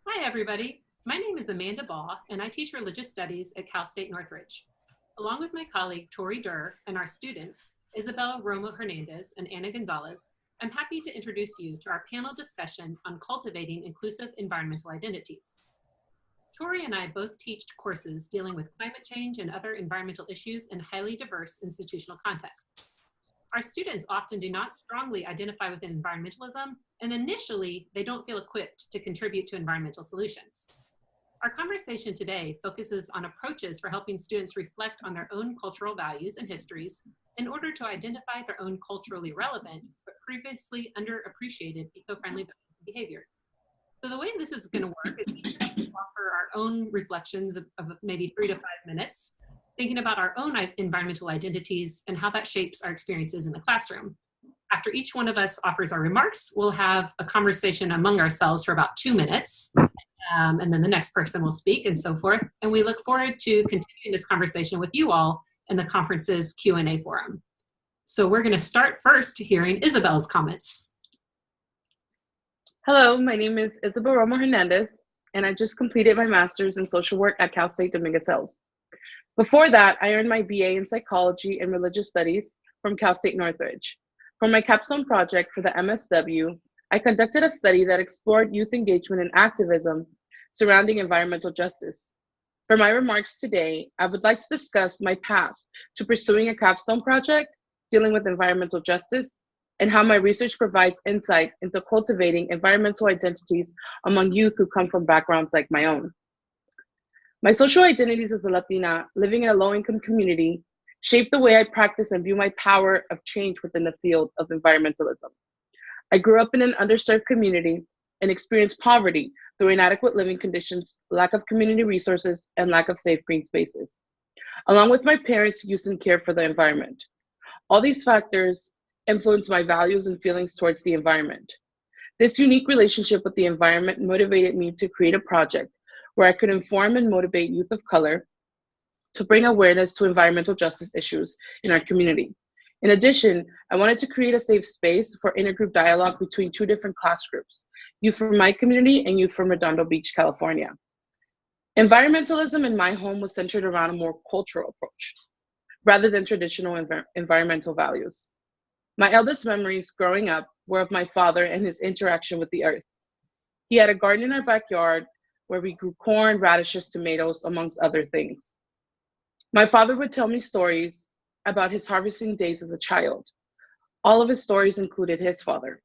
Hi, everybody. My name is Amanda Baugh, and I teach religious studies at Cal State Northridge. Along with my colleague Tori Durr and our students, Isabel Romo Hernandez and Anna Gonzalez, I'm happy to introduce you to our panel discussion on cultivating inclusive environmental identities. Tori and I both teach courses dealing with climate change and other environmental issues in highly diverse institutional contexts. Our students often do not strongly identify with environmentalism, and initially, they don't feel equipped to contribute to environmental solutions. Our conversation today focuses on approaches for helping students reflect on their own cultural values and histories in order to identify their own culturally relevant but previously underappreciated eco-friendly behaviors. So the way this is going to work is each of us will offer our own reflections of maybe 3 to 5 minutes, thinking about our own environmental identities and how that shapes our experiences in the classroom. After each one of us offers our remarks, we'll have a conversation among ourselves for about 2 minutes, and then the next person will speak and so forth. And we look forward to continuing this conversation with you all in the conference's Q&A forum. So we're going to start first hearing Isabel's comments. Hello, my name is Isabel Romo Hernandez, and I just completed my master's in social work at Cal State Dominguez Hills. Before that, I earned my BA in psychology and religious studies from Cal State Northridge. For my capstone project for the MSW, I conducted a study that explored youth engagement and activism surrounding environmental justice. For my remarks today, I would like to discuss my path to pursuing a capstone project dealing with environmental justice and how my research provides insight into cultivating environmental identities among youth who come from backgrounds like my own. My social identities as a Latina living in a low-income community shaped the way I practice and view my power of change within the field of environmentalism. I grew up in an underserved community and experienced poverty through inadequate living conditions, lack of community resources, and lack of safe green spaces, along with my parents' use and care for the environment. All these factors influence my values and feelings towards the environment. This unique relationship with the environment motivated me to create a project where I could inform and motivate youth of color to bring awareness to environmental justice issues in our community. In addition, I wanted to create a safe space for intergroup dialogue between two different class groups, youth from my community and youth from Redondo Beach, California. Environmentalism in my home was centered around a more cultural approach, rather than traditional environmental values. My eldest memories growing up were of my father and his interaction with the earth. He had a garden in our backyard where we grew corn, radishes, tomatoes, amongst other things. My father would tell me stories about his harvesting days as a child. All of his stories included his father.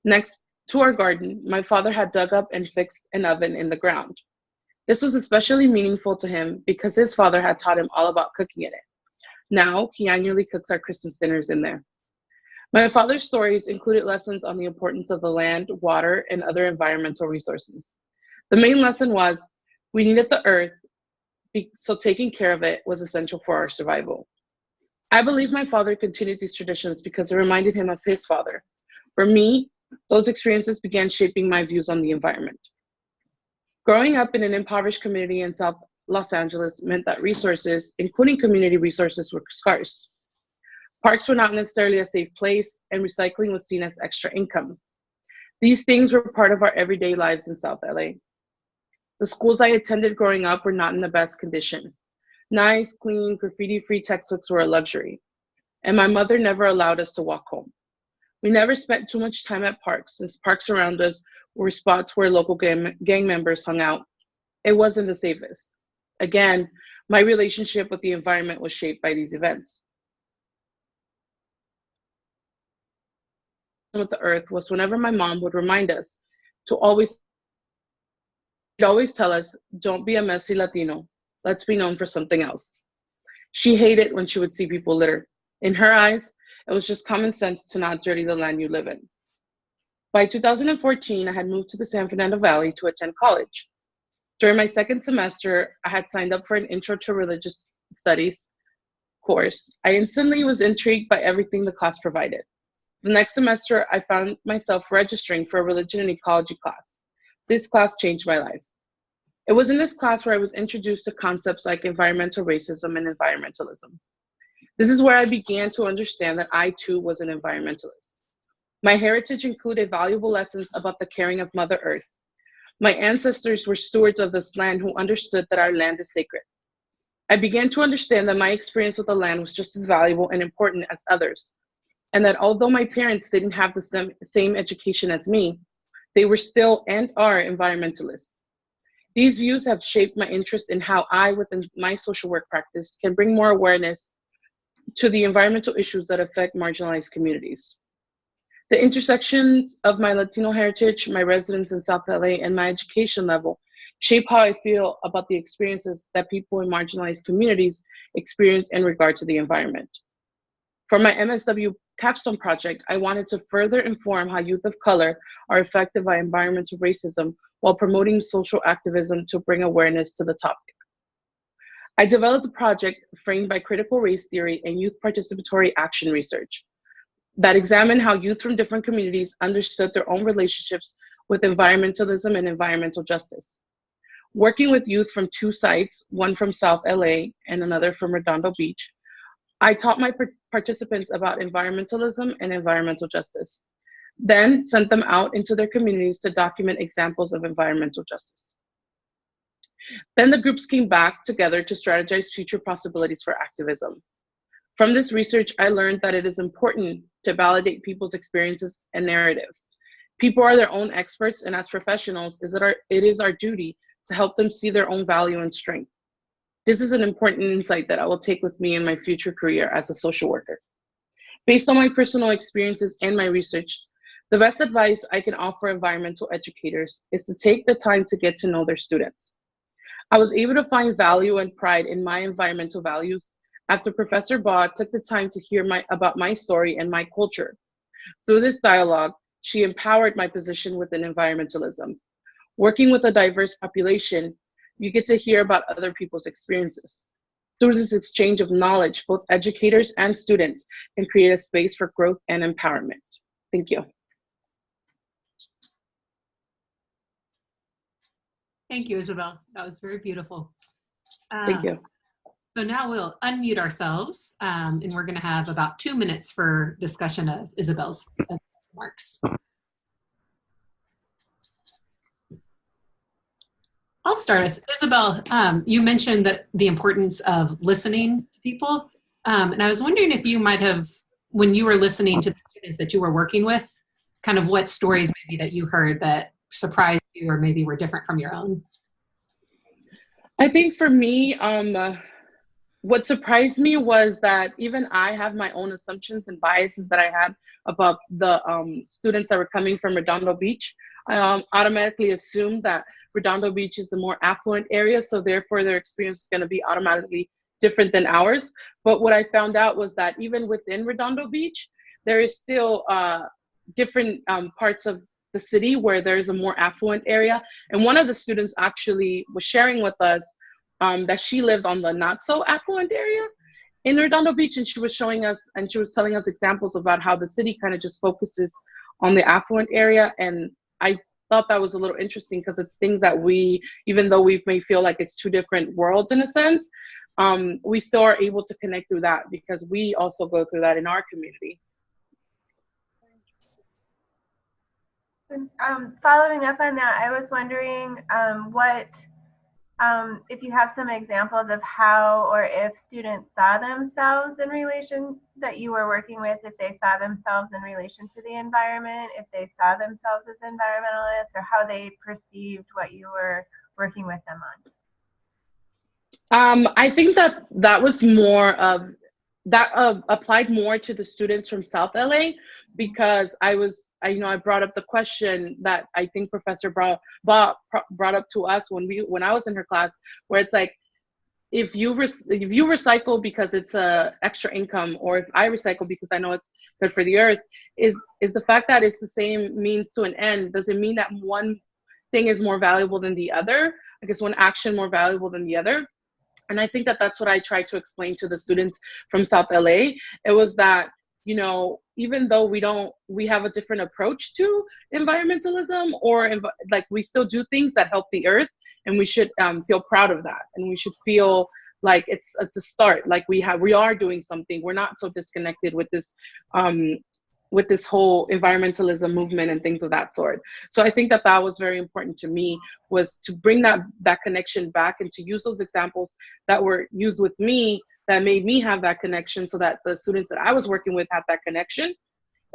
Next to our garden, my father had dug up and fixed an oven in the ground. This was especially meaningful to him because his father had taught him all about cooking in it. Now, he annually cooks our Christmas dinners in there. My father's stories included lessons on the importance of the land, water, and other environmental resources. The main lesson was we needed the earth, so taking care of it was essential for our survival. I believe my father continued these traditions because it reminded him of his father. For me, those experiences began shaping my views on the environment. Growing up in an impoverished community in South Los Angeles meant that resources, including community resources, were scarce. Parks were not necessarily a safe place, and recycling was seen as extra income. These things were part of our everyday lives in South LA. The schools I attended growing up were not in the best condition. Nice, clean, graffiti-free textbooks were a luxury, and my mother never allowed us to walk home. We never spent too much time at parks, since parks around us were spots where local gang members hung out. It wasn't the safest. Again, my relationship with the environment was shaped by these events. With the earth was whenever my mom would remind us to always tell us, don't be a messy Latino. Let's be known for something else. She hated when she would see people litter. In her eyes, it was just common sense to not dirty the land you live in. By 2014, I had moved to the San Fernando Valley to attend college. During my second semester, I had signed up for an Intro to Religious Studies course. I instantly was intrigued by everything the class provided. The next semester, I found myself registering for a religion and ecology class. This class changed my life. It was in this class where I was introduced to concepts like environmental racism and environmentalism. This is where I began to understand that I too was an environmentalist. My heritage included valuable lessons about the caring of Mother Earth. My ancestors were stewards of this land who understood that our land is sacred. I began to understand that my experience with the land was just as valuable and important as others, and that although my parents didn't have the same education as me, they were still and are environmentalists. These views have shaped my interest in how I, within my social work practice, can bring more awareness to the environmental issues that affect marginalized communities. The intersections of my Latino heritage, my residence in South LA, and my education level shape how I feel about the experiences that people in marginalized communities experience in regard to the environment. For my MSW capstone project, I wanted to further inform how youth of color are affected by environmental racism while promoting social activism to bring awareness to the topic. I developed a project framed by critical race theory and youth participatory action research that examined how youth from different communities understood their own relationships with environmentalism and environmental justice. Working with youth from two sites, one from South LA and another from Redondo Beach, I taught my participants about environmentalism and environmental justice, then sent them out into their communities to document examples of environmental justice. Then the groups came back together to strategize future possibilities for activism. From this research, I learned that it is important to validate people's experiences and narratives. People are their own experts, and as professionals, it is our duty to help them see their own value and strength. This is an important insight that I will take with me in my future career as a social worker. Based on my personal experiences and my research, the best advice I can offer environmental educators is to take the time to get to know their students. I was able to find value and pride in my environmental values after Professor Baugh took the time to hear about my story and my culture. Through this dialogue, she empowered my position within environmentalism. Working with a diverse population, you get to hear about other people's experiences. Through this exchange of knowledge, both educators and students can create a space for growth and empowerment. Thank you. Thank you, Isabel. That was very beautiful. Thank you. So now we'll unmute ourselves, and we're going to have about 2 minutes for discussion of Isabel's remarks. I'll start us. Isabel, you mentioned that the importance of listening to people, and I was wondering if you might have, when you were listening to the students that you were working with, kind of what stories maybe that you heard that surprised you or maybe were different from your own? I think for me, what surprised me was that even I have my own assumptions and biases that I had about the students that were coming from Redondo Beach. I automatically assumed that Redondo Beach is a more affluent area, so therefore their experience is going to be automatically different than ours. But what I found out was that even within Redondo Beach, there is still different parts of the city where there's a more affluent area. And one of the students actually was sharing with us that she lived on the not so affluent area in Redondo Beach, and she was showing us and she was telling us examples about how the city kind of just focuses on the affluent area. And I thought that was a little interesting because it's things that we, even though we may feel like it's two different worlds in a sense, we still are able to connect through that because we also go through that in our community. Following up on that, I was wondering if you have some examples of how or if students saw themselves in relation that you were working with, if they saw themselves in relation to the environment, if they saw themselves as environmentalists, or how they perceived what you were working with them on. I think that was more of that applied more to the students from South LA because I brought up the question that I think Professor brought up to us when I was in her class, where it's like, if you recycle because it's a extra income, or if I recycle because I know it's good for the earth, is the fact that it's the same means to an end, does it mean that one thing is more valuable than the other? I guess one action more valuable than the other? And I think that that's what I tried to explain to the students from South LA. It was that, even though we have a different approach to environmentalism, or like we still do things that help the earth, and we should feel proud of that. And we should feel like it's a start, like we are doing something. We're not so disconnected with this with this whole environmentalism movement and things of that sort. So I think that that was very important to me, was to bring that connection back and to use those examples that were used with me that made me have that connection, so that the students that I was working with had that connection.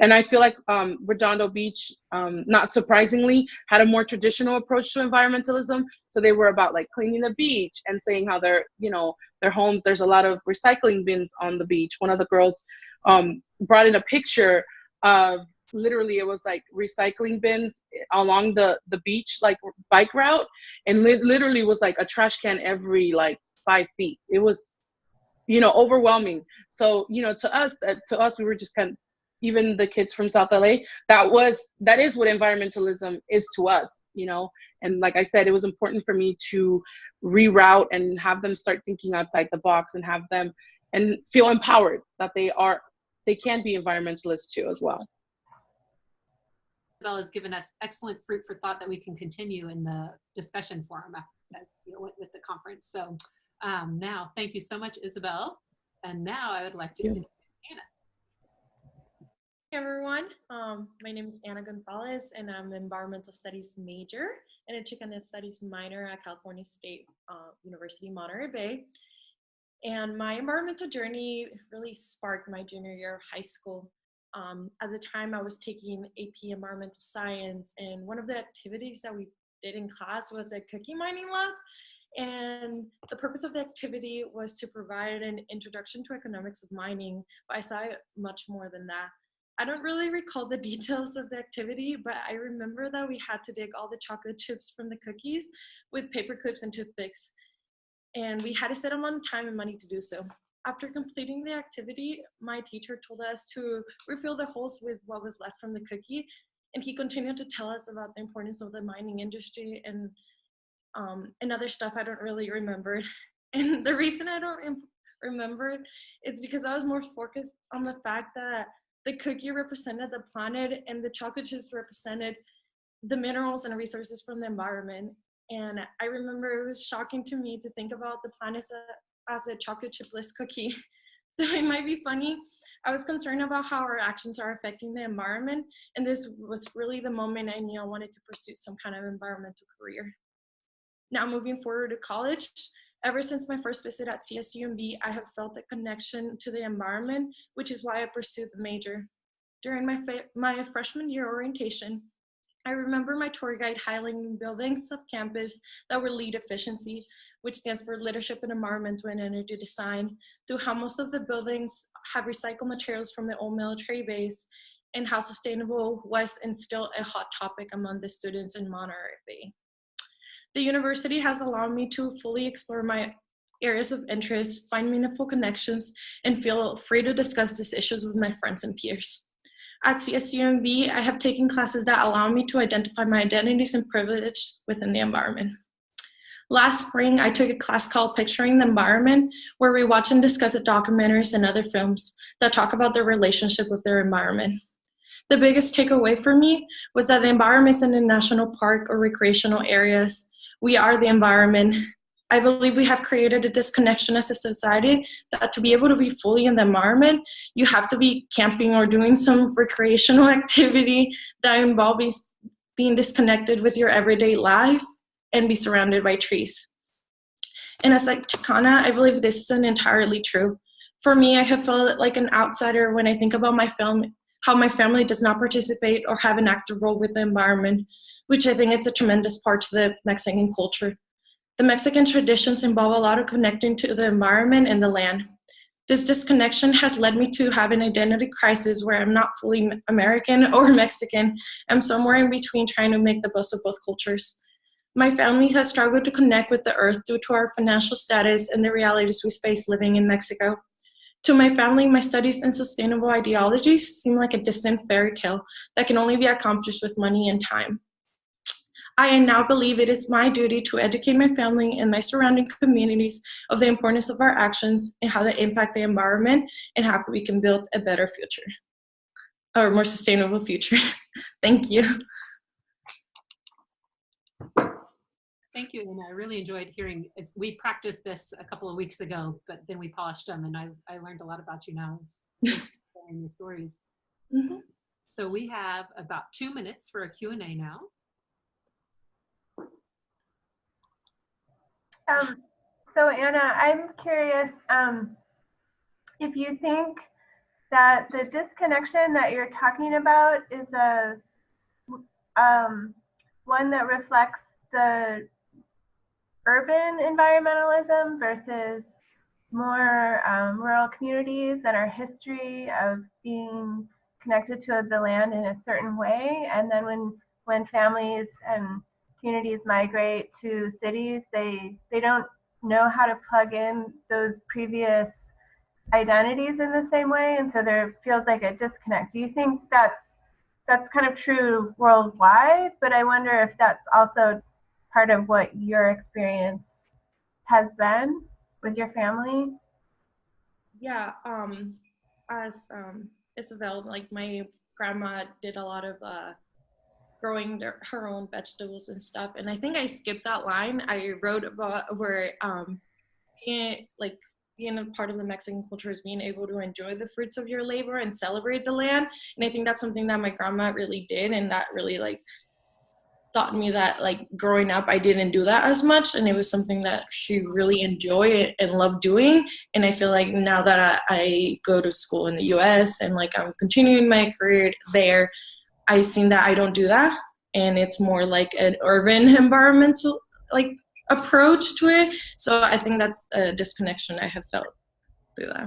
And I feel like Redondo Beach, not surprisingly, had a more traditional approach to environmentalism. So they were about like cleaning the beach and saying how their homes, there's a lot of recycling bins on the beach. One of the girls brought in a picture of, literally it was like recycling bins along the beach, like bike route. And literally was like a trash can every like 5 feet. It was, overwhelming. So, to us, we were just kind of, even the kids from South LA, that is what environmentalism is to us, And like I said, it was important for me to reroute and have them start thinking outside the box and have them and feel empowered that they can be environmentalists too as well. Isabel has given us excellent fruit for thought that we can continue in the discussion forum as with the conference. So now, thank you so much, Isabel. And now I would like to introduce Anna. Hey everyone, my name is Anna Gonzalez and I'm an environmental studies major and a Chicana studies minor at California State University, Monterey Bay. And my environmental journey really sparked my junior year of high school. At the time I was taking AP environmental science, and one of the activities that we did in class was a cookie mining lab. And the purpose of the activity was to provide an introduction to economics of mining, but I saw it much more than that. I don't really recall the details of the activity, but I remember that we had to dig all the chocolate chips from the cookies with paper clips and toothpicks. And we had to set them on time and money to do so. After completing the activity, my teacher told us to refill the holes with what was left from the cookie. And he continued to tell us about the importance of the mining industry and other stuff I don't really remember. And the reason I don't remember it is because I was more focused on the fact that the cookie represented the planet and the chocolate chips represented the minerals and resources from the environment. And I remember it was shocking to me to think about the planet as a chocolate chipless cookie. Though it might be funny, I was concerned about how our actions are affecting the environment. And this was really the moment I knew I wanted to pursue some kind of environmental career. Now moving forward to college, ever since my first visit at CSUMB, I have felt a connection to the environment, which is why I pursued the major. During my freshman year orientation, I remember my tour guide highlighting buildings of campus that were LEED efficiency, which stands for Leadership in Environmental and Energy Design, through how most of the buildings have recycled materials from the old military base, and how sustainable was and still a hot topic among the students in Monterey Bay. The university has allowed me to fully explore my areas of interest, find meaningful connections, and feel free to discuss these issues with my friends and peers. At CSUMB, I have taken classes that allow me to identify my identities and privilege within the environment. Last spring, I took a class called Picturing the Environment, where we watch and discuss documentaries and other films that talk about their relationship with their environment. The biggest takeaway for me was that the environment isn't in national park or recreational areas. We are the environment. I believe we have created a disconnection as a society that to be able to be fully in the environment, you have to be camping or doing some recreational activity that involves being disconnected with your everyday life and be surrounded by trees. And as like Chicana, I believe this isn't entirely true. For me, I have felt like an outsider when I think about how my family does not participate or have an active role with the environment, which I think it's a tremendous part to the Mexican culture. The Mexican traditions involve a lot of connecting to the environment and the land. This disconnection has led me to have an identity crisis where I'm not fully American or Mexican. I'm somewhere in between trying to make the best of both cultures. My family has struggled to connect with the earth due to our financial status and the realities we face living in Mexico. To my family, my studies in sustainable ideologies seem like a distant fairy tale that can only be accomplished with money and time. I now believe it is my duty to educate my family and my surrounding communities of the importance of our actions and how they impact the environment and how we can build a better future, or more sustainable future. Thank you. Thank you, Anna. I really enjoyed hearing. We practiced this a couple of weeks ago, but then we polished them, and I learned a lot about you now. Sharing the stories. Mm-hmm. So we have about 2 minutes for a Q&A now. So Anna, I'm curious if you think that the disconnection that you're talking about is a one that reflects the urban environmentalism versus more rural communities and our history of being connected to the land in a certain way. And then when families and communities migrate to cities, they don't know how to plug in those previous identities in the same way, and so there feels like a disconnect. Do you think that's kind of true worldwide? But I wonder if that's also part of what your experience has been with your family. Yeah, as Isabel, like my grandma did a lot of growing her own vegetables and stuff, and I think I skipped that line. I wrote about where being a part of the Mexican culture is being able to enjoy the fruits of your labor and celebrate the land. And I think that's something that my grandma really did, and that really like taught me that like growing up I didn't do that as much, and it was something that she really enjoyed and loved doing. And I feel like now that I go to school in the US and like I'm continuing my career there, I seen that I don't do that, and it's more like an urban environmental like approach to it. So I think that's a disconnection I have felt through that.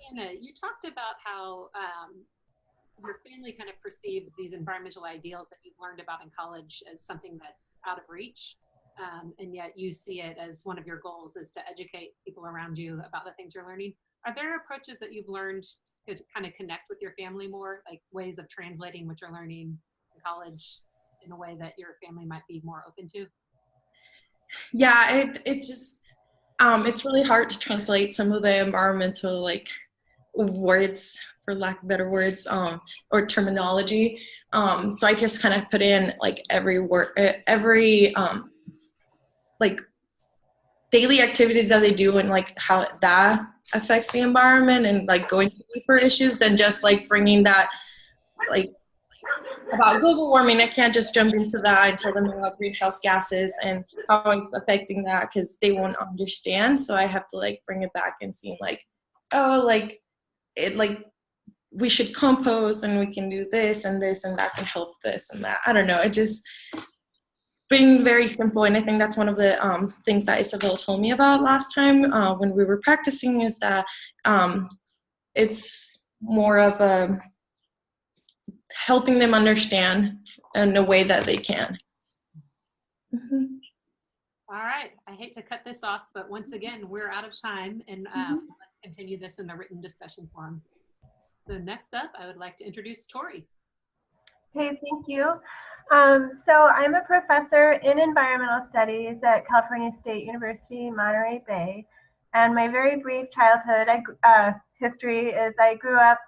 Anna, you talked about how your family kind of perceives these environmental ideals that you've learned about in college as something that's out of reach. And yet you see it as one of your goals is to educate people around you about the things you're learning. Are there approaches that you've learned to kind of connect with your family more, like ways of translating what you're learning in college in a way that your family might be more open to? Yeah, it just it's really hard to translate some of the environmental like words, for lack of better words, or terminology. So I just kind of put in like every word, every like daily activities that they do and like how that affects the environment, and like going to deeper issues than just like bringing that like about global warming. I can't just jump into that and tell them about greenhouse gases and how it's affecting that, because they won't understand. So I have to like bring it back and see like, oh, like it like we should compost and we can do this and that can help this and that. I don't know. It just being very simple. And I think that's one of the things that Isabel told me about last time when we were practicing, is that it's more of a helping them understand in a way that they can. Mm-hmm. All right, I hate to cut this off, but once again, we're out of time, and let's continue this in the written discussion forum. So next up, I would like to introduce Tori. Hey, thank you. So I'm a professor in environmental studies at California State University, Monterey Bay. And my very brief childhood history is I grew up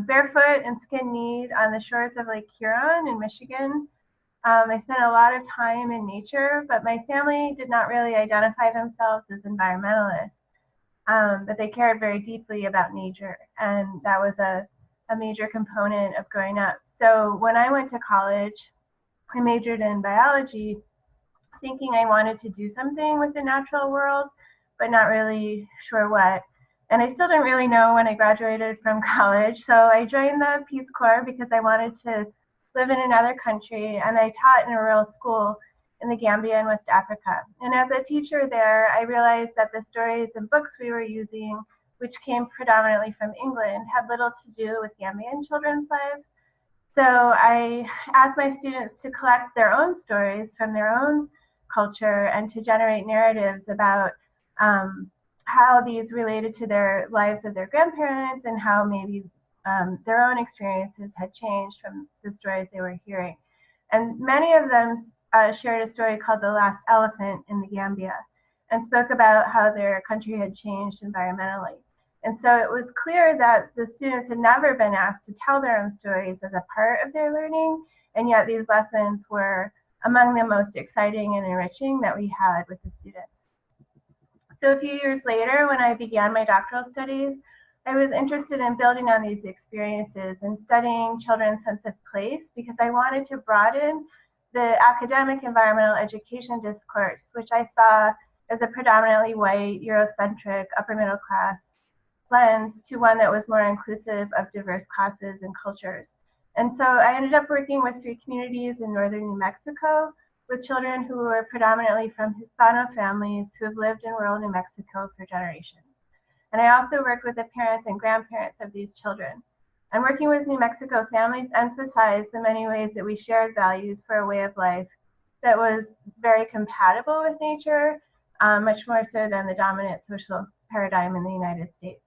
barefoot and skin-kneed on the shores of Lake Huron in Michigan. I spent a lot of time in nature, but my family did not really identify themselves as environmentalists, but they cared very deeply about nature. And that was a major component of growing up. So when I went to college, I majored in biology, thinking I wanted to do something with the natural world, but not really sure what. And I still didn't really know when I graduated from college. So I joined the Peace Corps because I wanted to live in another country, and I taught in a rural school in the Gambia in West Africa. And as a teacher there, I realized that the stories and books we were using, which came predominantly from England, had little to do with Gambian children's lives. So I asked my students to collect their own stories from their own culture and to generate narratives about how these related to their lives of their grandparents and how maybe their own experiences had changed from the stories they were hearing. And many of them shared a story called The Last Elephant in the Gambia and spoke about how their country had changed environmentally. And so it was clear that the students had never been asked to tell their own stories as a part of their learning, and yet these lessons were among the most exciting and enriching that we had with the students. So a few years later, when I began my doctoral studies, I was interested in building on these experiences and studying children's sense of place because I wanted to broaden the academic environmental education discourse, which I saw as a predominantly white, Eurocentric, upper middle class lens, to one that was more inclusive of diverse classes and cultures. And so I ended up working with 3 communities in northern New Mexico with children who were predominantly from Hispano families who have lived in rural New Mexico for generations. And I also worked with the parents and grandparents of these children. And working with New Mexico families emphasized the many ways that we shared values for a way of life that was very compatible with nature, much more so than the dominant social paradigm in the United States.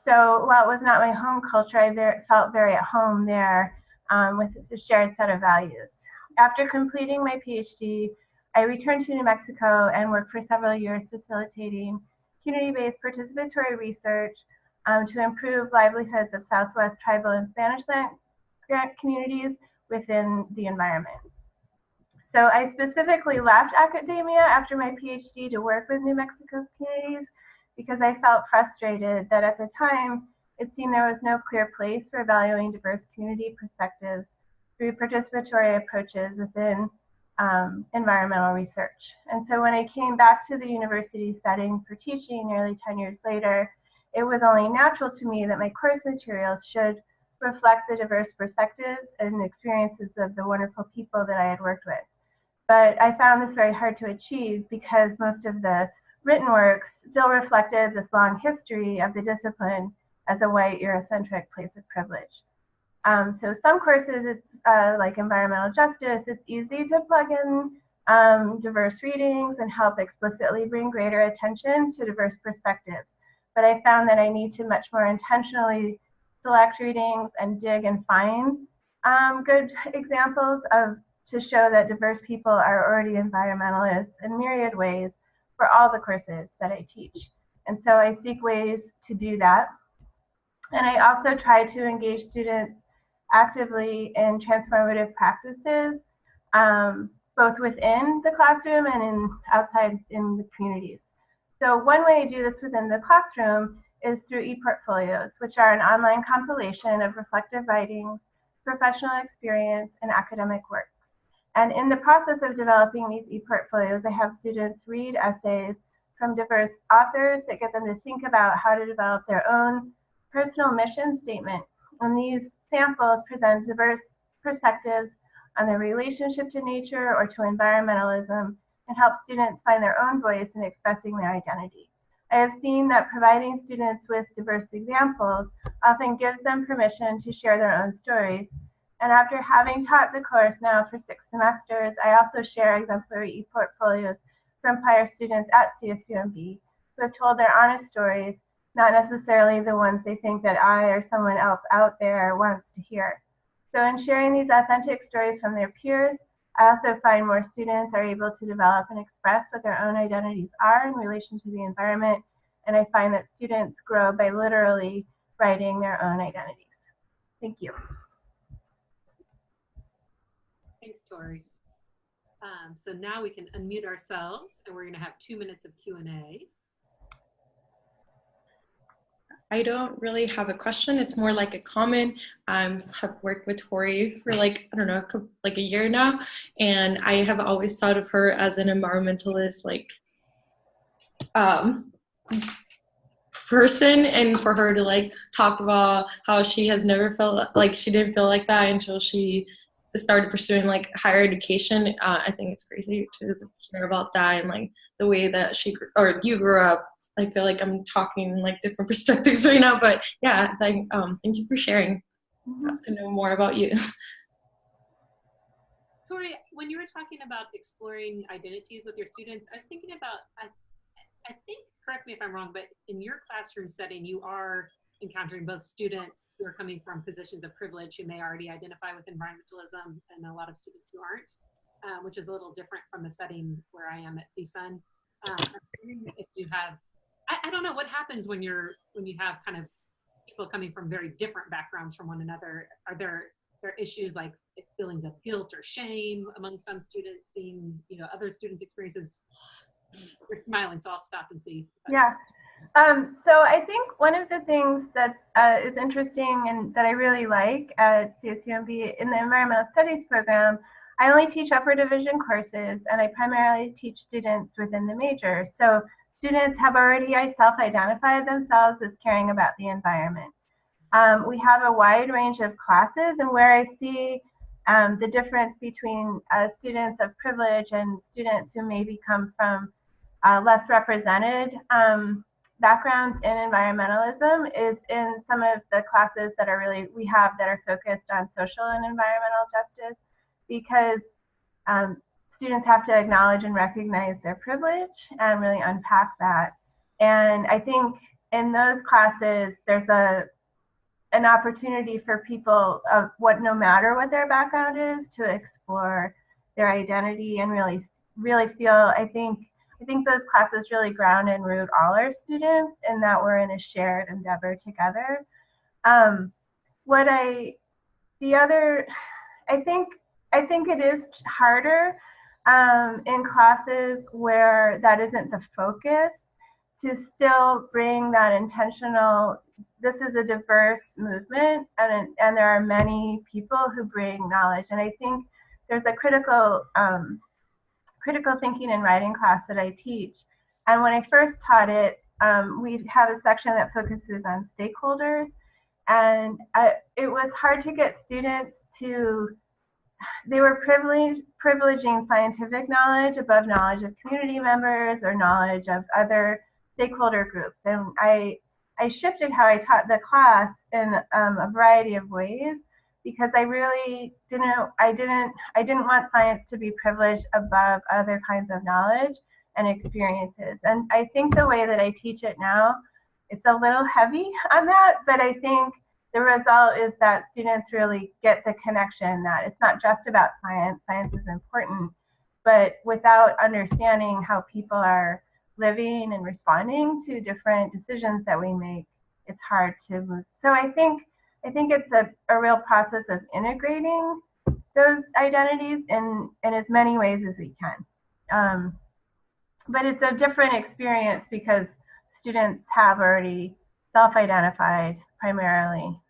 So while it was not my home culture, I felt very at home there with a shared set of values. After completing my PhD, I returned to New Mexico and worked for several years facilitating community-based participatory research to improve livelihoods of Southwest tribal and Spanish land communities within the environment. So I specifically left academia after my PhD to work with New Mexico communities because I felt frustrated that at the time, it seemed there was no clear place for valuing diverse community perspectives through participatory approaches within environmental research. And so when I came back to the university setting for teaching nearly 10 years later, it was only natural to me that my course materials should reflect the diverse perspectives and experiences of the wonderful people that I had worked with. But I found this very hard to achieve because most of the written works still reflected this long history of the discipline as a white Eurocentric place of privilege. So some courses, it's like environmental justice, it's easy to plug in diverse readings and help explicitly bring greater attention to diverse perspectives. But I found that I need to much more intentionally select readings and dig and find good examples to show that diverse people are already environmentalists in myriad ways for all the courses that I teach. And so I seek ways to do that. And I also try to engage students actively in transformative practices, both within the classroom and outside in the communities. So one way I do this within the classroom is through e-portfolios, which are an online compilation of reflective writings, professional experience, and academic works. And in the process of developing these e-portfolios, I have students read essays from diverse authors that get them to think about how to develop their own personal mission statement. And these samples present diverse perspectives on their relationship to nature or to environmentalism and help students find their own voice in expressing their identity. I have seen that providing students with diverse examples often gives them permission to share their own stories. And after having taught the course now for 6 semesters, I also share exemplary e-portfolios from prior students at CSUMB who have told their honest stories, not necessarily the ones they think that I or someone else out there wants to hear. So in sharing these authentic stories from their peers, I also find more students are able to develop and express what their own identities are in relation to the environment. And I find that students grow by literally writing their own identities. Thank you. Thanks, Tori. So now we can unmute ourselves and we're going to have 2 minutes of Q&A. I don't really have a question. It's more like a comment. I have worked with Tori for like a year now, and I have always thought of her as an environmentalist, person, and for her to like talk about how she has never felt like she didn't feel like that until she started pursuing like higher education. I think it's crazy to hear about that and like the way that you grew up. I feel like I'm talking like different perspectives right now, but yeah, thank you for sharing. To know more about you. Tori, when you were talking about exploring identities with your students, I was thinking about, I think, correct me if I'm wrong, but in your classroom setting, you are encountering both students who are coming from positions of privilege who may already identify with environmentalism and a lot of students who aren't, which is a little different from the setting where I am at CSUN. If you have, I don't know what happens when you have kind of people coming from very different backgrounds from one another. Are there issues like feelings of guilt or shame among some students, seeing other students' experiences? You're smiling, so I'll stop and see. Yeah. So I think one of the things that is interesting and that I really like at CSUMB in the environmental studies program, I only teach upper division courses and I primarily teach students within the major. So students have already self-identified themselves as caring about the environment. We have a wide range of classes, and where I see the difference between students of privilege and students who maybe come from less represented backgrounds in environmentalism is in some of the classes that we have that are focused on social and environmental justice, because students have to acknowledge and recognize their privilege and really unpack that. And I think in those classes, there's an opportunity for people of no matter what their background is, to explore their identity and really feel, I think those classes really ground and root all our students in that we're in a shared endeavor together. What I the other I think it is harder in classes where that isn't the focus, to still bring that intentional, this is a diverse movement, and there are many people who bring knowledge. And I think there's a critical thinking and writing class that I teach. And when I first taught it, we have a section that focuses on stakeholders. And it was hard to get students to, they were privileging scientific knowledge above knowledge of community members or knowledge of other stakeholder groups. And I shifted how I taught the class in a variety of ways, because I really didn't want science to be privileged above other kinds of knowledge and experiences. And I think the way that I teach it now, it's a little heavy on that, but I think the result is that students really get the connection that it's not just about science. Science is important, but without understanding how people are living and responding to different decisions that we make, it's hard to move. So I think it's a real process of integrating those identities in as many ways as we can. But it's a different experience because students have already self-identified primarily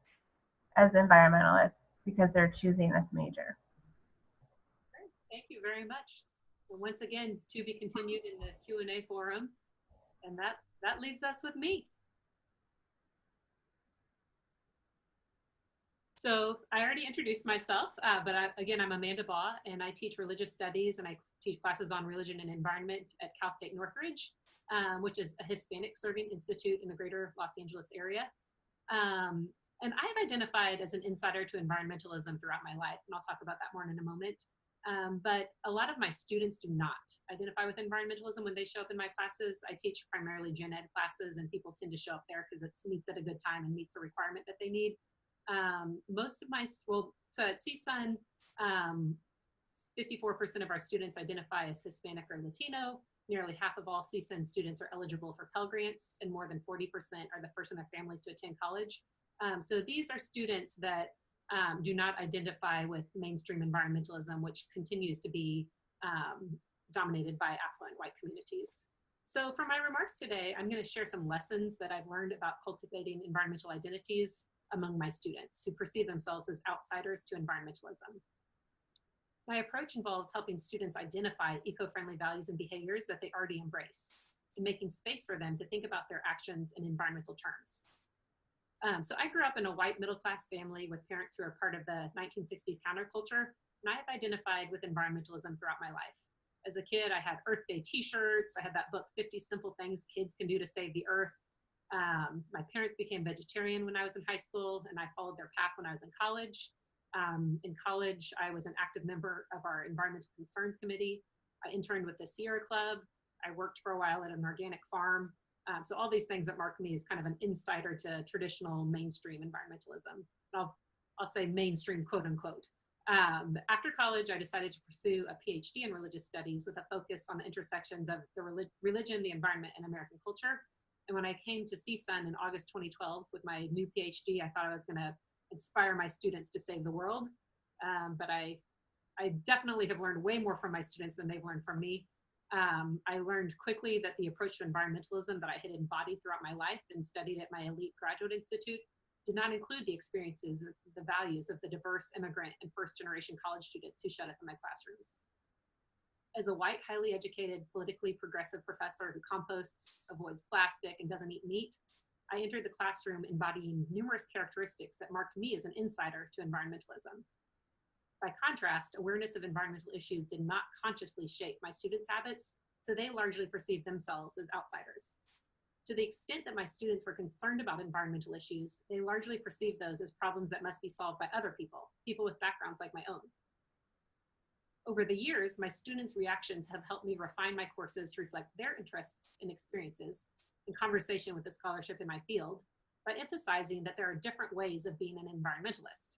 as environmentalists because they're choosing this major. Thank you very much. And once again, to be continued in the Q&A forum. And that leaves us with me. So I already introduced myself, but again, I'm Amanda Baugh, and I teach religious studies, and I teach classes on religion and environment at Cal State Northridge, which is a Hispanic serving institute in the greater Los Angeles area. And I've identified as an insider to environmentalism throughout my life, and I'll talk about that more in a moment. But a lot of my students do not identify with environmentalism when they show up in my classes. I teach primarily gen ed classes, and people tend to show up there because it meets at a good time and meets the requirement that they need. Most of so at CSUN, 54% of our students identify as Hispanic or Latino. Nearly half of all CSUN students are eligible for Pell Grants, and more than 40% are the first in their families to attend college. So these are students that do not identify with mainstream environmentalism, which continues to be dominated by affluent white communities. So for my remarks today, I'm going to share some lessons that I've learned about cultivating environmental identities among my students who perceive themselves as outsiders to environmentalism. My approach involves helping students identify eco-friendly values and behaviors that they already embrace, and making space for them to think about their actions in environmental terms. So I grew up in a white middle-class family with parents who are part of the 1960s counterculture, and I have identified with environmentalism throughout my life. As a kid, I had Earth Day t-shirts. I had that book, 50 Simple Things Kids Can Do to Save the Earth. My parents became vegetarian when I was in high school, and I followed their path when I was in college. In college, I was an active member of our Environmental Concerns Committee. I interned with the Sierra Club. I worked for a while at an organic farm. So all these things that mark me as kind of an insider to traditional mainstream environmentalism. I'll say mainstream, quote unquote. After college, I decided to pursue a PhD in religious studies with a focus on the intersections of the religion, the environment, and American culture. And when I came to CSUN in August 2012 with my new PhD, I thought I was going to inspire my students to save the world. But I definitely have learned way more from my students than they've learned from me. I learned quickly that the approach to environmentalism that I had embodied throughout my life and studied at my elite graduate institute did not include the experiences, the values of the diverse immigrant and first-generation college students who showed up in my classrooms. As a white, highly educated, politically progressive professor who composts, avoids plastic, and doesn't eat meat, I entered the classroom embodying numerous characteristics that marked me as an insider to environmentalism. By contrast, awareness of environmental issues did not consciously shape my students' habits, so they largely perceived themselves as outsiders. To the extent that my students were concerned about environmental issues, they largely perceived those as problems that must be solved by other people, people with backgrounds like my own. Over the years, my students' reactions have helped me refine my courses to reflect their interests and experiences in conversation with the scholarship in my field by emphasizing that there are different ways of being an environmentalist.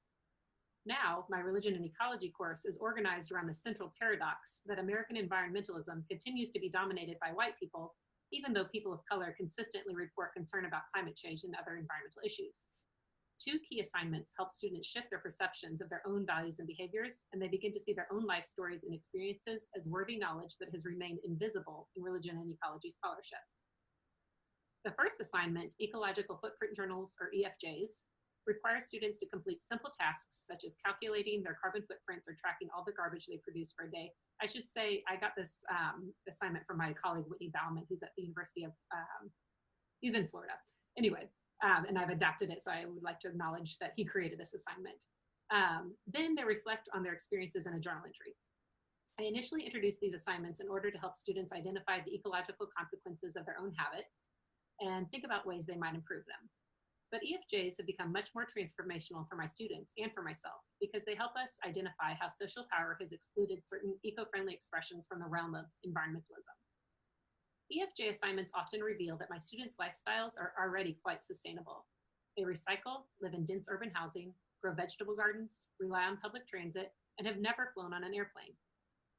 Now, my religion and ecology course is organized around the central paradox that American environmentalism continues to be dominated by white people, even though people of color consistently report concern about climate change and other environmental issues. Two key assignments help students shift their perceptions of their own values and behaviors, and they begin to see their own life stories and experiences as worthy knowledge that has remained invisible in religion and ecology scholarship. The first assignment, Ecological Footprint Journals, or EFJs, requires students to complete simple tasks such as calculating their carbon footprints or tracking all the garbage they produce for a day. I should say I got this assignment from my colleague Whitney Bauman, who's at the University of, he's in Florida. Anyway, and I've adapted it, so I would like to acknowledge that he created this assignment. Then they reflect on their experiences in a journal entry. I initially introduced these assignments in order to help students identify the ecological consequences of their own habit and think about ways they might improve them. But EFJs have become much more transformational for my students and for myself because they help us identify how social power has excluded certain eco-friendly expressions from the realm of environmentalism. EFJ assignments often reveal that my students' lifestyles are already quite sustainable. They recycle, live in dense urban housing, grow vegetable gardens, rely on public transit, and have never flown on an airplane.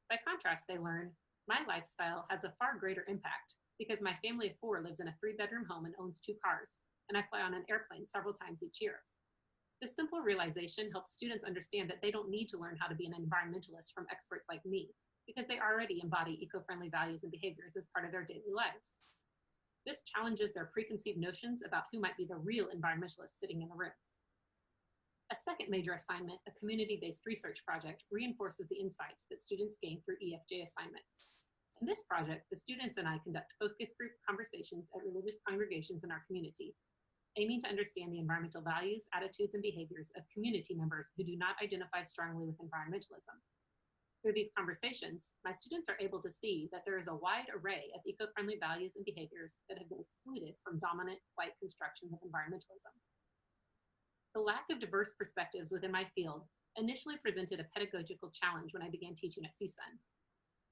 By contrast, they learn, my lifestyle has a far greater impact because my family of 4 lives in a 3-bedroom home and owns 2 cars, and I fly on an airplane several times each year. This simple realization helps students understand that they don't need to learn how to be an environmentalist from experts like me, because they already embody eco-friendly values and behaviors as part of their daily lives. This challenges their preconceived notions about who might be the real environmentalist sitting in the room. A second major assignment, a community-based research project, reinforces the insights that students gain through EFJ assignments. In this project, the students and I conduct focus group conversations at religious congregations in our community, aiming to understand the environmental values, attitudes, and behaviors of community members who do not identify strongly with environmentalism. Through these conversations, my students are able to see that there is a wide array of eco-friendly values and behaviors that have been excluded from dominant white constructions of environmentalism. The lack of diverse perspectives within my field initially presented a pedagogical challenge when I began teaching at CSUN.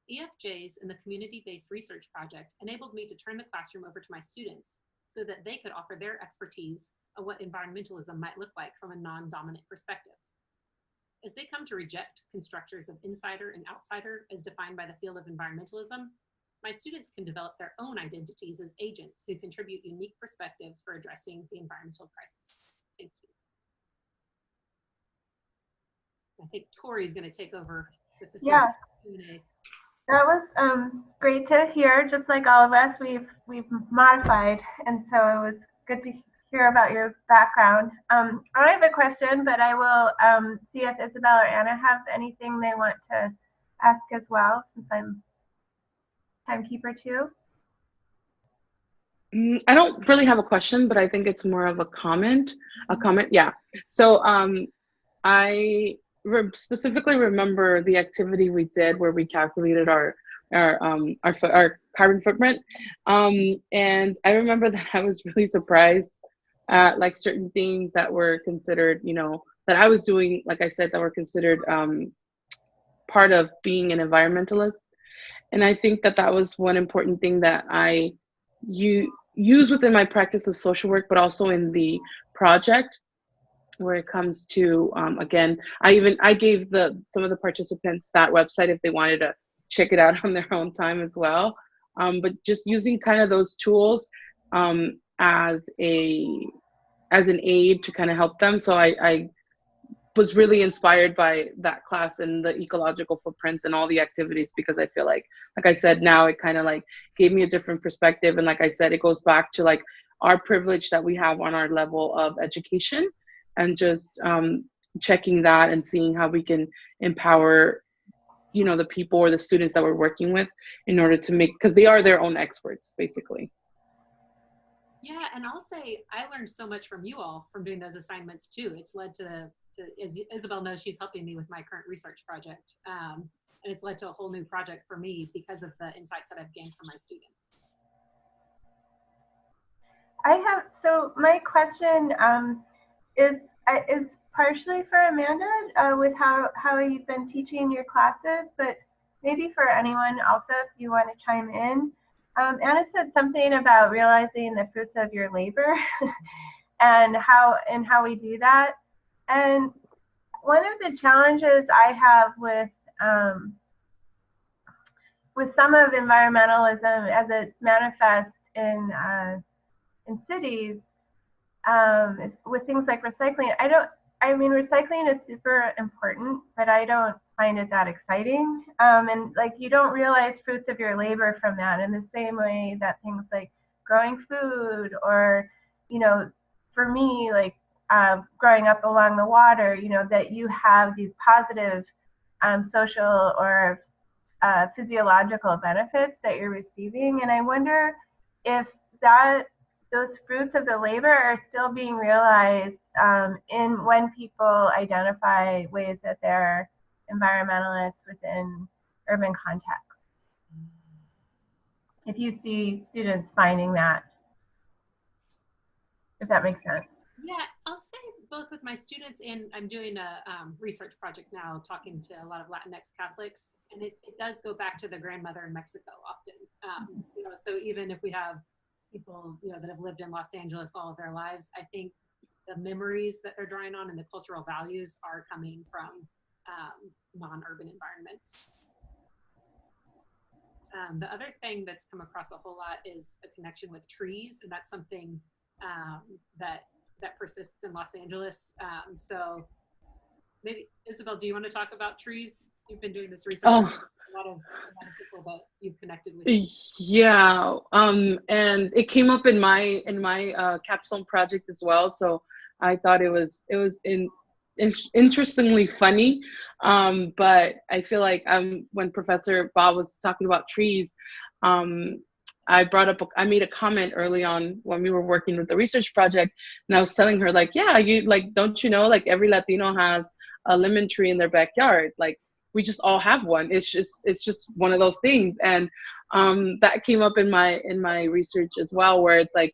EFJs and the community-based research project enabled me to turn the classroom over to my students so that they could offer their expertise on what environmentalism might look like from a non-dominant perspective. As they come to reject constructors of insider and outsider as defined by the field of environmentalism, my students can develop their own identities as agents who contribute unique perspectives for addressing the environmental crisis. Thank you. I think Tori's going to take over to facilitate Q&A. That was great to hear. Just like all of us, we've modified, and so it was good to hear about your background. I have a question, but I will see if Isabel or Anna have anything they want to ask as well, since I'm timekeeper too. I don't really have a question, but I think it's more of a comment. Yeah. So I specifically remember the activity we did where we calculated our carbon footprint, and I remember that I was really surprised at like certain things that were considered, you know, that I was doing, like I said, that were considered part of being an environmentalist. And I think that that was one important thing that I use within my practice of social work, but also in the project where it comes to, again, I gave some of the participants that website if they wanted to check it out on their own time as well. But just using kind of those tools as an aid to kind of help them. So I was really inspired by that class and the ecological footprints and all the activities, because I feel like I said, now it kind of like gave me a different perspective. And like I said, it goes back to like our privilege that we have on our level of education, and just checking that and seeing how we can empower, you know, the people or the students that we're working with in order to make, because they are their own experts basically. Yeah, and I'll say I learned so much from you all from doing those assignments too. It's led to as Isabel knows, she's helping me with my current research project, and it's led to a whole new project for me because of the insights that I've gained from my students. So my question is partially for Amanda with how you've been teaching your classes, but maybe for anyone also if you want to chime in. Anna said something about realizing the fruits of your labor and how we do that. And one of the challenges I have with some of environmentalism as it's manifest in cities, with things like recycling. I mean, recycling is super important, but I don't find it that exciting. And like, you don't realize fruits of your labor from that in the same way that things like growing food, or, you know, for me, like growing up along the water, you know, that you have these positive social or physiological benefits that you're receiving. And I wonder if those fruits of the labor are still being realized in when people identify ways that they're environmentalists within urban contexts. If you see students finding that, if that makes sense. Yeah, I'll say both with my students, and I'm doing a research project now talking to a lot of Latinx Catholics, and it does go back to the grandmother in Mexico often. You know, so even if we have people, you know, that have lived in Los Angeles all of their lives, I think the memories that they're drawing on and the cultural values are coming from non-urban environments. The other thing that's come across a whole lot is a connection with trees, and that's something that persists in Los Angeles. So maybe Isabel, do you want to talk about trees? You've been doing this research. Oh, a lot of people that you've connected with. yeah, and it came up in my capstone project as well. So I thought it was interestingly funny, but I feel like when Professor Bob was talking about trees, I made a comment early on when we were working with the research project, and I was telling her like, yeah, you like, don't you know, like every Latino has a lemon tree in their backyard, like we just all have one. It's just one of those things. And that came up in my research as well, where it's like,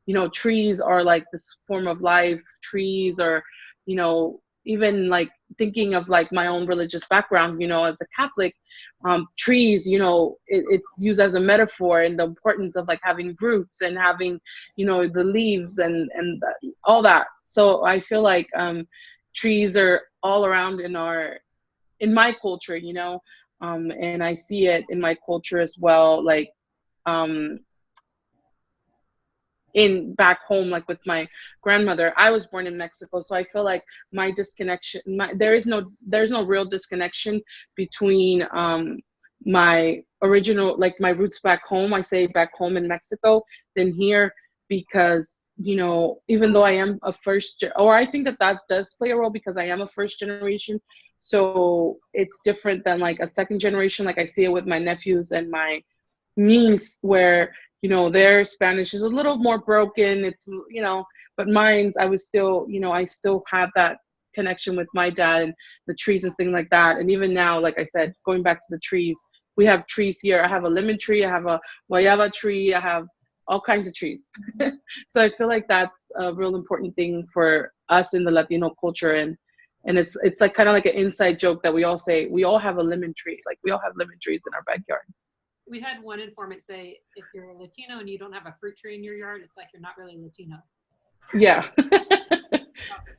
you know, trees are like this form of life. Trees are, you know, even like thinking of like my own religious background, you know, as a Catholic, trees, you know, it's used as a metaphor, and the importance of like having roots and having, you know, the leaves and all that. So I feel like trees are all around in my culture, you know, and I see it in my culture as well, like in back home, like with my grandmother. I was born in Mexico, so I feel like my disconnection, there's no real disconnection between my original, like my roots back home, I say back home in Mexico, than here, because, you know, even though I am a or I think that does play a role, because I am a first generation, so it's different than like a second generation. Like I see it with my nephews and my niece, where, you know, their Spanish is a little more broken. It's, you know, but mine's, I was still, you know, I still have that connection with my dad and the trees and things like that. And even now, like I said, going back to the trees, we have trees here. I have a lemon tree, I have a guayaba tree, I have all kinds of trees. So I feel like that's a real important thing for us in the Latino culture. And it's like kind of like an inside joke that we all say, we all have a lemon tree. Like we all have lemon trees in our backyards. We had one informant say, if you're a Latino and you don't have a fruit tree in your yard, it's like you're not really Latino. Yeah.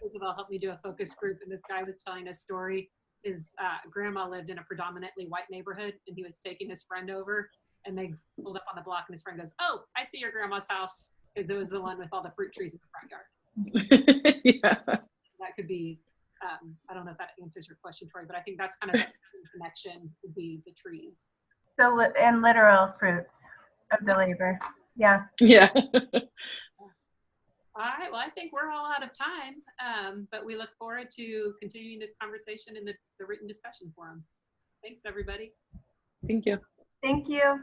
Isabel helped me do a focus group, and this guy was telling a story. His grandma lived in a predominantly white neighborhood, and he was taking his friend over, and they pulled up on the block, and his friend goes, "Oh, I see your grandma's house," because it was the one with all the fruit trees in the front yard. Yeah. That could be I don't know if that answers your question, Tori, but I think that's kind of the connection would be the trees. So, and literal fruits of the labor. Yeah. Yeah. All right, well, I think we're all out of time, but we look forward to continuing this conversation in the written discussion forum. Thanks, everybody. Thank you. Thank you.